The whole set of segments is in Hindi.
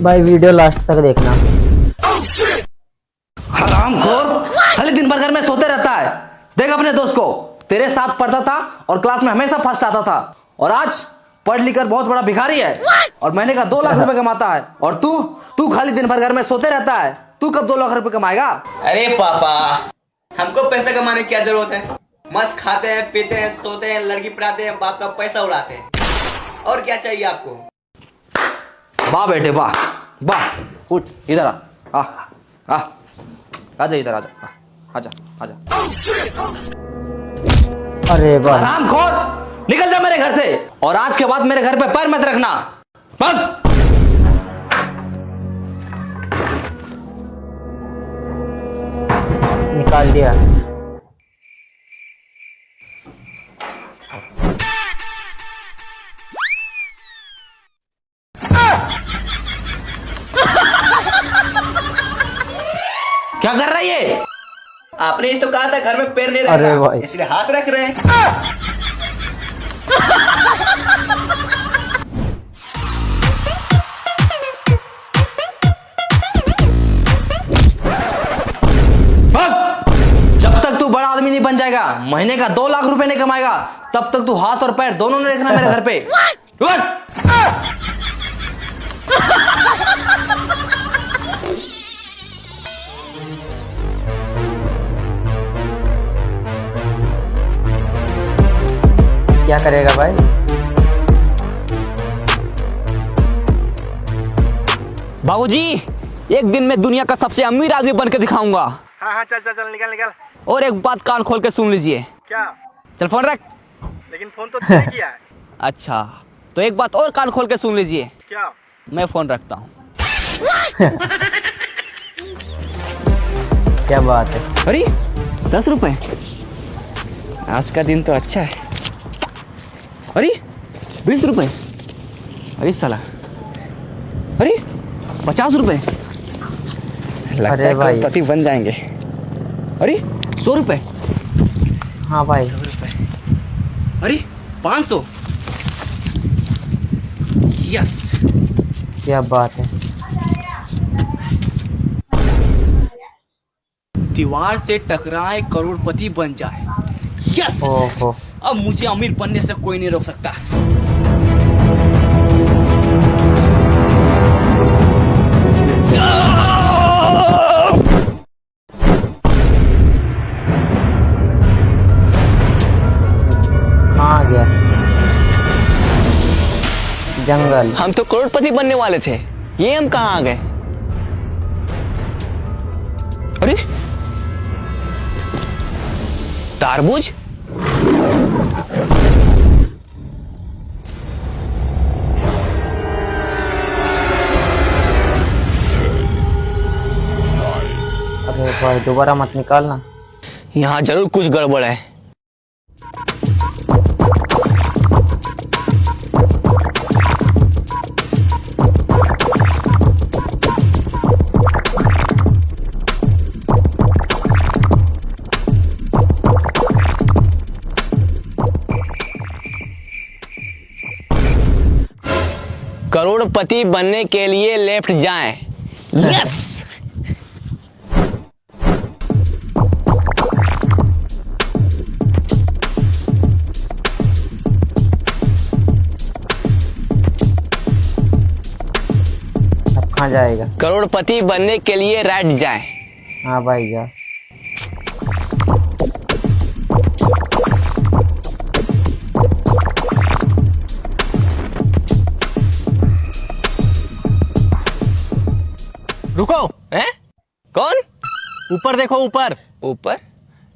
भाई वीडियो लास्ट तक देखना। हरामखोर, खाली दिन भर घर में सोते रहता है। देख अपने दोस्त को, तेरे साथ पढ़ता था और क्लास में हमेशा फर्स्ट आता था, और आज पढ़ लिख कर बहुत बड़ा भिखारी है और महीने का 2 लाख रुपए कमाता है। और तू खाली दिन भर घर में सोते रहता है। तू कब 2 लाख रुपए कमाएगा? अरे पापा, हमको पैसा कमाने की क्या जरूरत है? मस्त खाते हैं, पीते हैं, सोते हैं, लड़की पढ़ाते हैं, बाप का पैसा उड़ाते हैं। और क्या चाहिए आपको? वाह बेटे वाह वाह। उठ इधर आ आजा इधर आजा आजा आजा। अरे भाई हरामखोर, निकल जा मेरे घर से, और आज के बाद मेरे घर पे पैर मत रखना। भाग। निकाल दिया। क्या कर रहा है ये? आपने ही तो कहा था घर में पैर नहीं अरे रखना, भाई। इसलिए हाथ रख रहे हैं। जब तक तू बड़ा आदमी नहीं बन जाएगा, महीने का 2 लाख रुपए नहीं कमाएगा, तब तक तू हाथ और पैर दोनों नहीं रखना मेरे घर पे। उठ। क्या करेगा भाई? बाबूजी, एक दिन मैं दुनिया का सबसे अमीर आदमी बनकर दिखाऊंगा। हाँ चल चल चल निकल निकल। और एक बात कान खोल के सुन लीजिए। क्या? चल फोन रख। लेकिन फोन तो तुमने किया है। अच्छा, तो एक बात और कान खोल के सुन लीजिए। क्या? मैं फोन रखता हूँ। क्या बात है? अरे 10 रुपए, आज का दिन तो अच्छा है। अरे 20 रुपए, अरे साला, अरे 50 रुपए, लगता अरे है भाई। करोड़पति बन जाएंगे। अरे 100 रुपए, हाँ भाई। 100 रुपए, अरे 500, यस। क्या बात है? दीवार से टकराए करोड़पति बन जाए, यस। ओहो। अब मुझे अमीर बनने से कोई नहीं रोक सकता। कहाँ गया? जंगल। हम तो करोड़पति बनने वाले थे, ये हम कहाँ आ गए? अरे तारबूज, अरे भाई दोबारा मत निकालना। यहाँ जरूर कुछ गड़बड़ है। करोड़पति बनने के लिए लेफ्ट जाएं, यस। अब कहाँ जाएगा? करोड़पति बनने के लिए राइट जाएं। हाँ भाई जा। रुको। हैं? कौन? ऊपर देखो, ऊपर। ऊपर?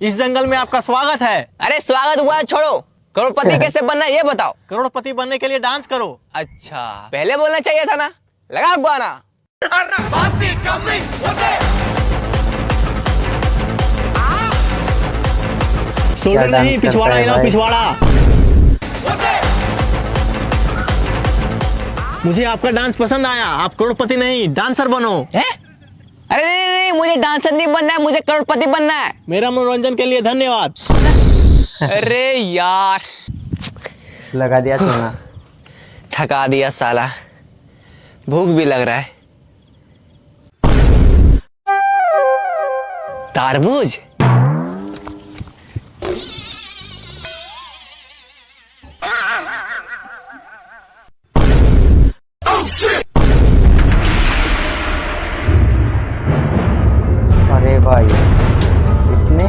इस जंगल में आपका स्वागत है। अरे स्वागत हुआ है, छोड़ो। करोड़पति कैसे बनना है ये बताओ। करोड़पति बनने के लिए डांस करो। अच्छा, पहले बोलना चाहिए था ना। लगा गाना। शोल्डर क्या नहीं, डांस पिछवाड़ा करता है हिलाओ, भाई। पिछवाड़ा। मुझे आपका डांस पसंद आया। आप करोड़पति नहीं, डांसर बनो। है? अरे नहीं, नहीं नहीं, मुझे डांसर नहीं बनना है, मुझे करोड़पति बनना है। मेरा मनोरंजन के लिए धन्यवाद। अरे यार, लगा दिया चूना। थका दिया साला, भूख भी लग रहा है। तारबूज। अरे भाई इतने।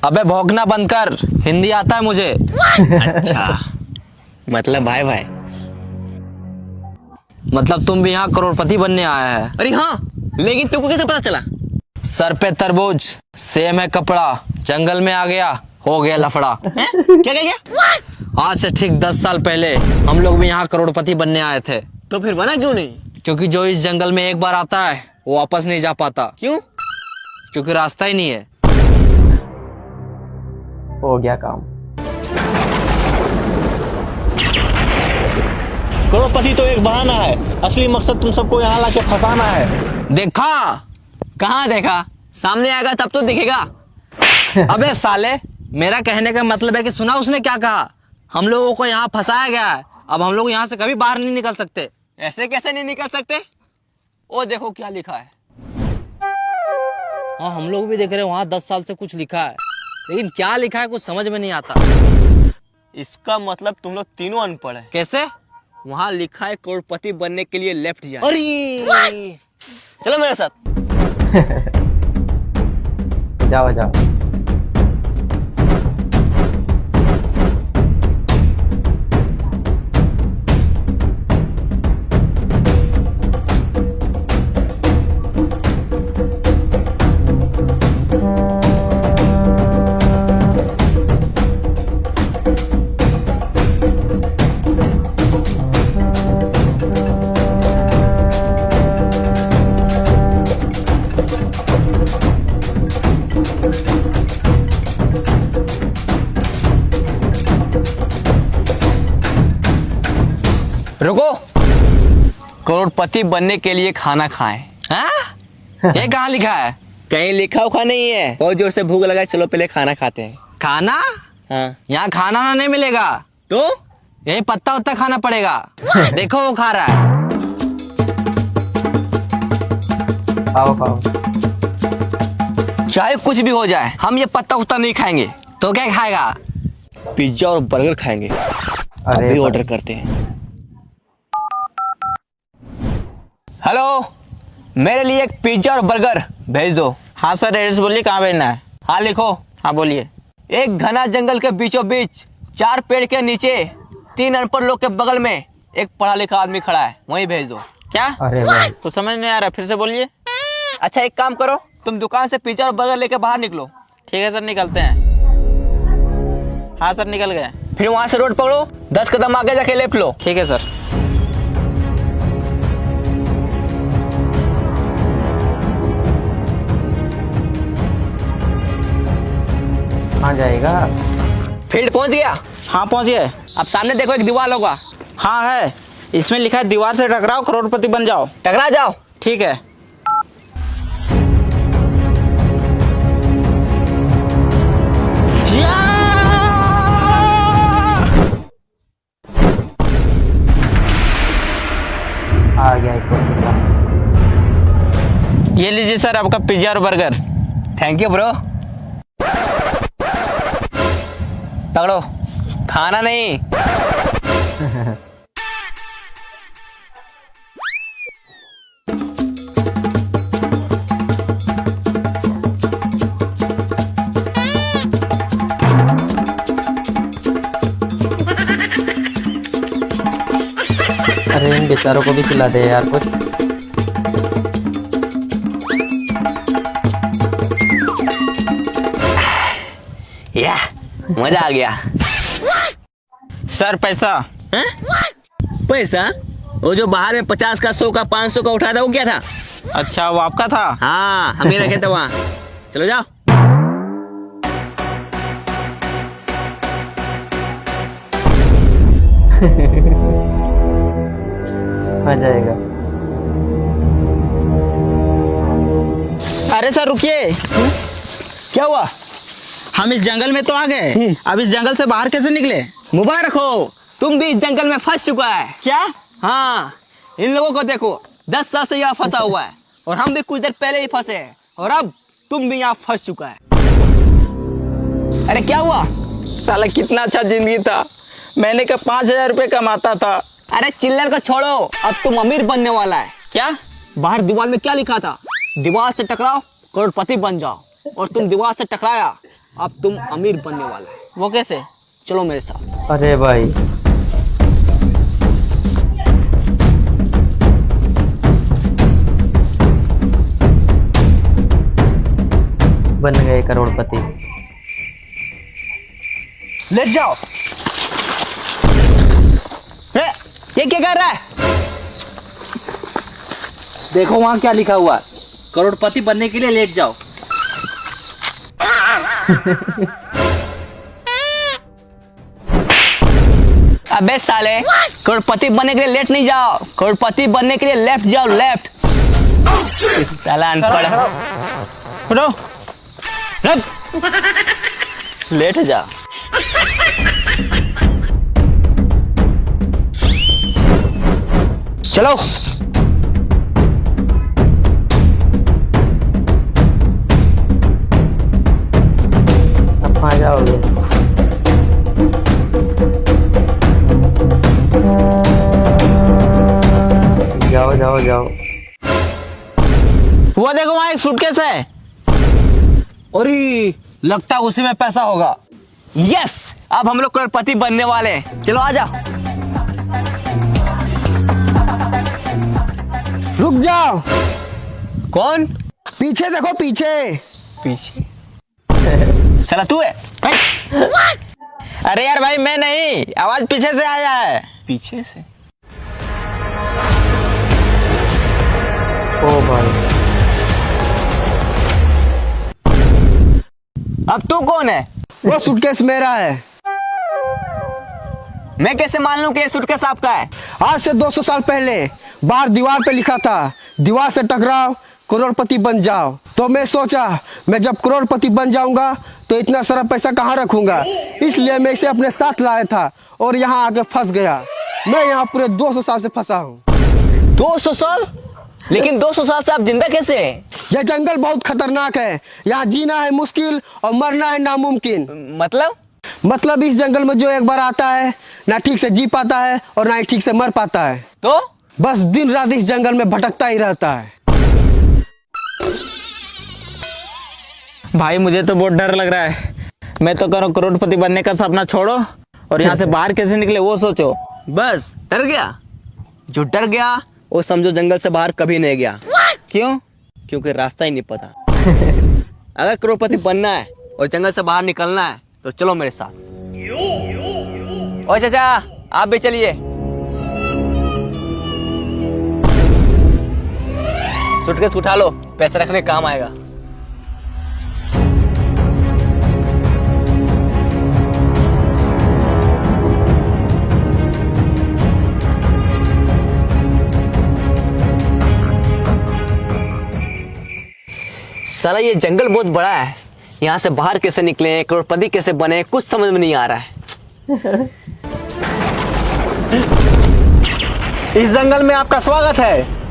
अबे भौंकना बंद कर, हिंदी आता है मुझे। अच्छा, मतलब भाई भाई। मतलब तुम भी यहाँ करोड़पति बनने आया है? अरे हाँ, लेकिन तुमको कैसे पता चला? सर पे तरबूज, सेम है कपड़ा, जंगल में आ गया, हो गया लफड़ा। हैं? क्या क्या? आज से ठीक 10 साल पहले हम लोग भी यहाँ करोड़पति बनने आए थे। तो फिर बना क्यों नहीं? क्योंकि जो इस जंगल में एक बार आता है वो वापस नहीं जा पाता। क्यों? क्योंकि रास्ता ही नहीं है। हो गया काम। करोड़पति तो एक बहाना है, असली मकसद तुम सबको यहाँ लाके फंसाना है। देखा? कहाँ देखा? सामने आएगा तब तो दिखेगा। अबे साले, मेरा कहने का मतलब है कि सुना उसने क्या कहा? हम लोगों को यहाँ फंसाया गया है, अब हम लोग यहाँ से कभी बाहर नहीं निकल सकते। ऐसे कैसे नहीं निकल सकते? ओ देखो क्या लिखा है। हाँ, हम लोग भी देख रहे हैं वहाँ 10 साल से कुछ लिखा है, लेकिन क्या लिखा है कुछ समझ में नहीं आता। इसका मतलब तुम लोग तीनों अनपढ़ है। कैसे? वहाँ लिखा है करोड़पति बनने के लिए लेफ्ट जाए। अरे चलो मेरे साथ। जाओ जाओ। रुको, करोड़पति बनने के लिए खाना खाएं। हाँ? ये कहाँ लिखा है? कहीं लिखा उखा नहीं है। बहुत जोर से भूख लगा है, चलो पहले खाना खाते हैं। खाना? हाँ। यहाँ खाना ना नहीं मिलेगा, तो यही पत्ता उत्ता खाना पड़ेगा। देखो वो खा रहा है। खाओ खाओ। चाहे कुछ भी हो जाए, हम ये पत्ता उत्ता नहीं खाएंगे। तो क्या खाएगा? पिज्जा और बर्गर खाएंगे। अरे अभी भाई। ऑर्डर करते हैं। हेलो, मेरे लिए एक पिज्जा और बर्गर भेज दो। हाँ सर, एड्रेस बोलिए कहाँ भेजना है। हाँ लिखो। हाँ बोलिए। एक घना जंगल के बीचों बीच 4 पेड़ के नीचे 3 अनपढ़ लोग के बगल में एक पढ़ा लिखा आदमी खड़ा है, वहीं भेज दो। क्या? अरे भाई। तो समझ नहीं आ रहा, फिर से बोलिए। अच्छा एक काम करो, तुम दुकान से पिज्जा और बर्गर लेके बाहर निकलो। ठीक है सर, निकलते हैं। हाँ सर, निकल गए। फिर वहां से रोड पकड़ो, 10 कदम आगे जाके लेफ्ट लो। ठीक है सर। कहाँ जाएगा? फील्ड पहुंच गया। हाँ पहुँच गए। अब सामने देखो एक दीवार होगा, हाँ है, इसमें लिखा है दीवार से टकराओ करोड़पति बन जाओ। टकरा जाओ। ठीक है। आ गया एक और सिक्का। ये लीजिए सर आपका पिज्जा और बर्गर। Thank you bro. पकड़ो, खाना नहीं। अरे इन बेचारों को भी खिला दे यार कुछ। या मजा आ गया। सर पैसा। हैं? पैसा? वो जो बाहर में 50 का, 100 का, 500 का उठाया था वो क्या था? अच्छा, वो आपका था? हाँ, हम ही रखे थे वहाँ। चलो जाओ। आ जाएगा। अरे सर रुकिए। क्या हुआ? हम इस जंगल में तो आ गए, अब इस जंगल से बाहर कैसे निकले? मुबारक हो, तुम भी इस जंगल में फंस चुका है। क्या? हाँ, इन लोगों को देखो, 10 साल से यहाँ फंसा हुआ है और हम भी कुछ देर पहले ही फंसे हैं और अब तुम भी यहाँ फंस चुका है। अरे क्या हुआ? साला कितना अच्छा जिंदगी था, महीने का 5,000 रुपये कमाता था। अरे चिल्लर को छोड़ो, अब तुम अमीर बनने वाला है। क्या? बाहर दीवार में क्या लिखा था? दीवार से टकराओ करोड़पति बन जाओ, और तुम दीवार से टकराया, अब तुम अमीर बनने वाला है। वो कैसे? चलो मेरे साथ। अरे भाई बन गए करोड़पति। लेट जाओ। ये क्या कर रहा है? देखो वहां क्या लिखा हुआ है, करोड़पति बनने के लिए लेट जाओ। अबे साले, करोड़पति बनने के लिए लेट नहीं जाओ, करोड़पति बनने के लिए लेफ्ट जाओ, लेफ्ट। साला अनपढ़। उठो, रख, लेट जा। चलो। अब कहाँ जाओगे? जाओ जाओ जाओ। वो देखो वहां एक सूटकेस है। अरे लगता है उसी में पैसा होगा। यस, अब हम लोग करोड़पति बनने वाले हैं। चलो आ जाओ। रुक जाओ, कौन? पीछे देखो, पीछे। पीछे? साला तू है? अरे यार भाई मैं नहीं, आवाज पीछे से आया है। पीछे से? ओ भाई अब तू कौन है? वो सूटकेस मेरा है। मैं कैसे मान लूं कि ये सूटकेस आपका है? आज से 200 साल पहले बाहर दीवार पे लिखा था, दीवार से टकराओ करोड़पति बन जाओ। तो मैं सोचा, मैं जब करोड़पति बन जाऊंगा तो इतना सारा पैसा कहाँ रखूंगा, इसलिए मैं इसे अपने साथ लाया था और यहाँ आके फंस गया। मैं यहाँ पूरे 200 साल से फंसा हूँ। 200 साल? लेकिन 200 साल से आप जिंदा कैसे हैं? यह जंगल बहुत खतरनाक है, यहाँ जीना है मुश्किल और मरना है नामुमकिन। मतलब इस जंगल में जो एक बार आता है ना ठीक से जी पाता है और ना ही ठीक से मर पाता है। तो बस दिन रात इस जंगल में भटकता ही रहता है। भाई मुझे तो बहुत डर लग रहा है। मैं तो करो करोड़पति बनने का सपना छोड़ो और यहाँ से बाहर कैसे निकले वो सोचो। बस डर गया? जो डर गया वो समझो जंगल से बाहर कभी नहीं गया। क्यों? क्योंकि रास्ता ही नहीं पता। अगर करोड़पति बनना है और जंगल से बाहर निकलना है तो चलो मेरे साथ। ओ चाचा, आप भी चलिए। सूटकेस उठा लो, पैसे रखने काम आएगा। साला ये जंगल बहुत बड़ा है, यहाँ से बाहर कैसे निकले, करोड़पति कैसे बने, कुछ समझ में नहीं आ रहा है। इस जंगल में आपका स्वागत है।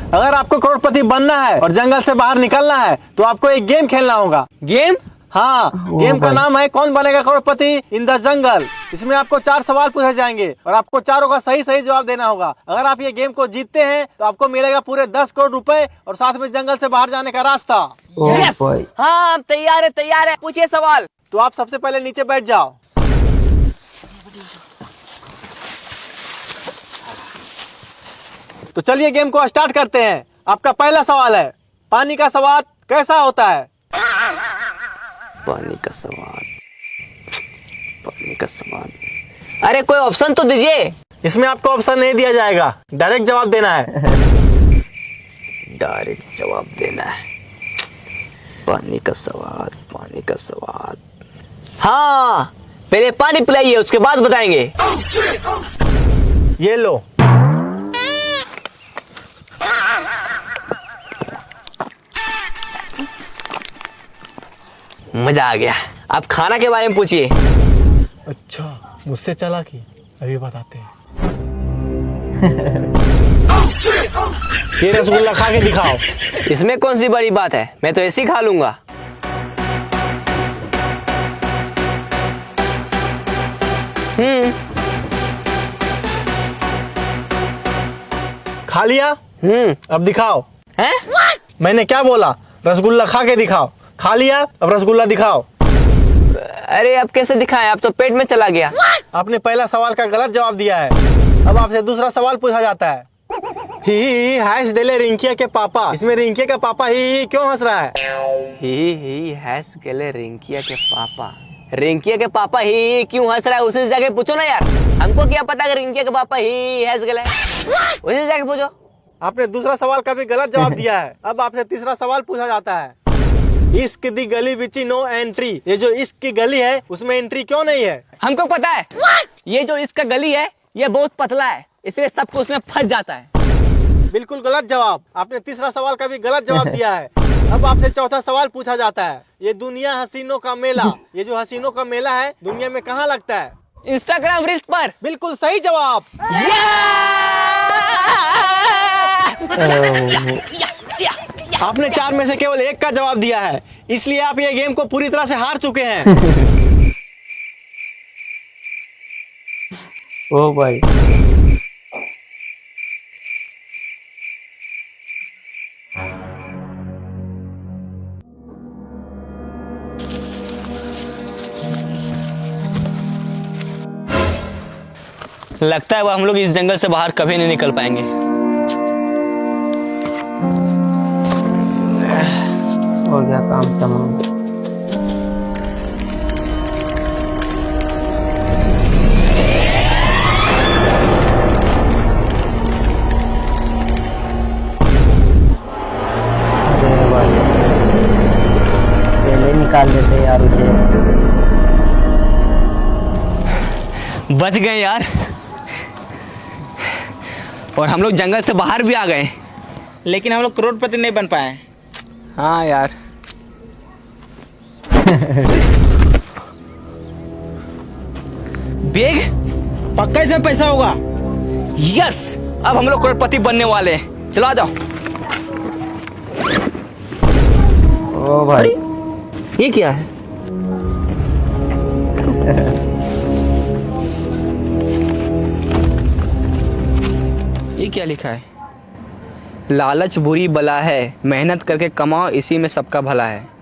अगर आपको करोड़पति बनना है और जंगल से बाहर निकलना है तो आपको एक गेम खेलना होगा। गेम? हाँ, गेम का नाम है कौन बनेगा करोड़पति इन द जंगल। इसमें आपको 4 सवाल पूछे जाएंगे और आपको चारों का सही सही जवाब देना होगा। अगर आप ये गेम को जीतते हैं तो आपको मिलेगा पूरे 10 करोड़ रुपए और साथ में जंगल से बाहर जाने का रास्ता। यस! हाँ हम तैयार है, तैयार है। पूछिए सवाल। तो आप सबसे पहले नीचे बैठ जाओ। तो चलिए गेम को स्टार्ट करते हैं। आपका पहला सवाल है, पानी का स्वाद कैसा होता है? पानी का स्वाद, पानी का स्वाद। अरे कोई ऑप्शन तो दीजिए। इसमें आपको ऑप्शन नहीं दिया जाएगा, डायरेक्ट जवाब देना है। डायरेक्ट जवाब देना है। पानी का स्वाद, पानी का स्वाद। हाँ, पहले पानी पिलाइए, उसके बाद बताएंगे। ये लो। मजा आ गया। आप खाना के बारे में पूछिए। अच्छा, मुझसे चला कि अभी बताते हैं। ये रसगुल्ला खा के दिखाओ। इसमें कौन सी बड़ी बात है, मैं तो ऐसे ही खा लूंगा। खा लिया? अब दिखाओ। हैं? मैंने क्या बोला? रसगुल्ला खा के दिखाओ। खा लिया? अब रसगुल्ला दिखाओ। अरे अब कैसे दिखाएं, अब तो पेट में चला गया। आपने पहला सवाल का गलत जवाब दिया है। अब आपसे दूसरा सवाल पूछा जाता है। ही हंस देले रिंकिया के पापा। इसमें रिंकिया का पापा ही क्यों हंस रहा है? ही हंस गले रिंकिया के पापा। रिंकिया के पापा ही क्यों हंस रहा है, उसी जगह पूछो ना यार। हमको क्या पता कि रिंकिया के पापा ही हंस गले, उसी जगह पूछो। आपने दूसरा सवाल का भी गलत जवाब दिया है। अब आपसे तीसरा सवाल पूछा जाता है। इश्क दी गली बिची नो एंट्री। ये जो इश्क की गली है उसमें एंट्री क्यों नहीं है? हमको पता है, ये जो इसका गली है ये बहुत पतला है, इसलिए सबको उसमें फंस जाता है। बिल्कुल गलत जवाब। आपने तीसरा सवाल का भी गलत जवाब दिया है। अब आपसे चौथा सवाल पूछा जाता है। ये दुनिया हसीनों का मेला, ये जो हसीनों का मेला है दुनिया में कहाँ लगता है? इंस्टाग्राम रील्स पर। बिल्कुल सही जवाब। आपने 4 में से केवल 1 का जवाब दिया है, इसलिए आप ये गेम को पूरी तरह से हार चुके हैं। ओ भाई, लगता है वो हम लोग इस जंगल से बाहर कभी नहीं निकल पाएंगे। हो गया काम तमाम। अरे भाई, पहले निकाल देते यार उसे। बच गए यार, और हम लोग जंगल से बाहर भी आ गए, लेकिन हम लोग करोड़पति नहीं बन पाए। हाँ यार। बेग पक्का इसमें पैसा होगा। यस, अब हम लोग करोड़पति बनने वाले हैं। चलो आ जाओ। ओ भाई, ये क्या है? ये क्या लिखा है? लालच बुरी बला है, मेहनत करके कमाओ, इसी में सबका भला है।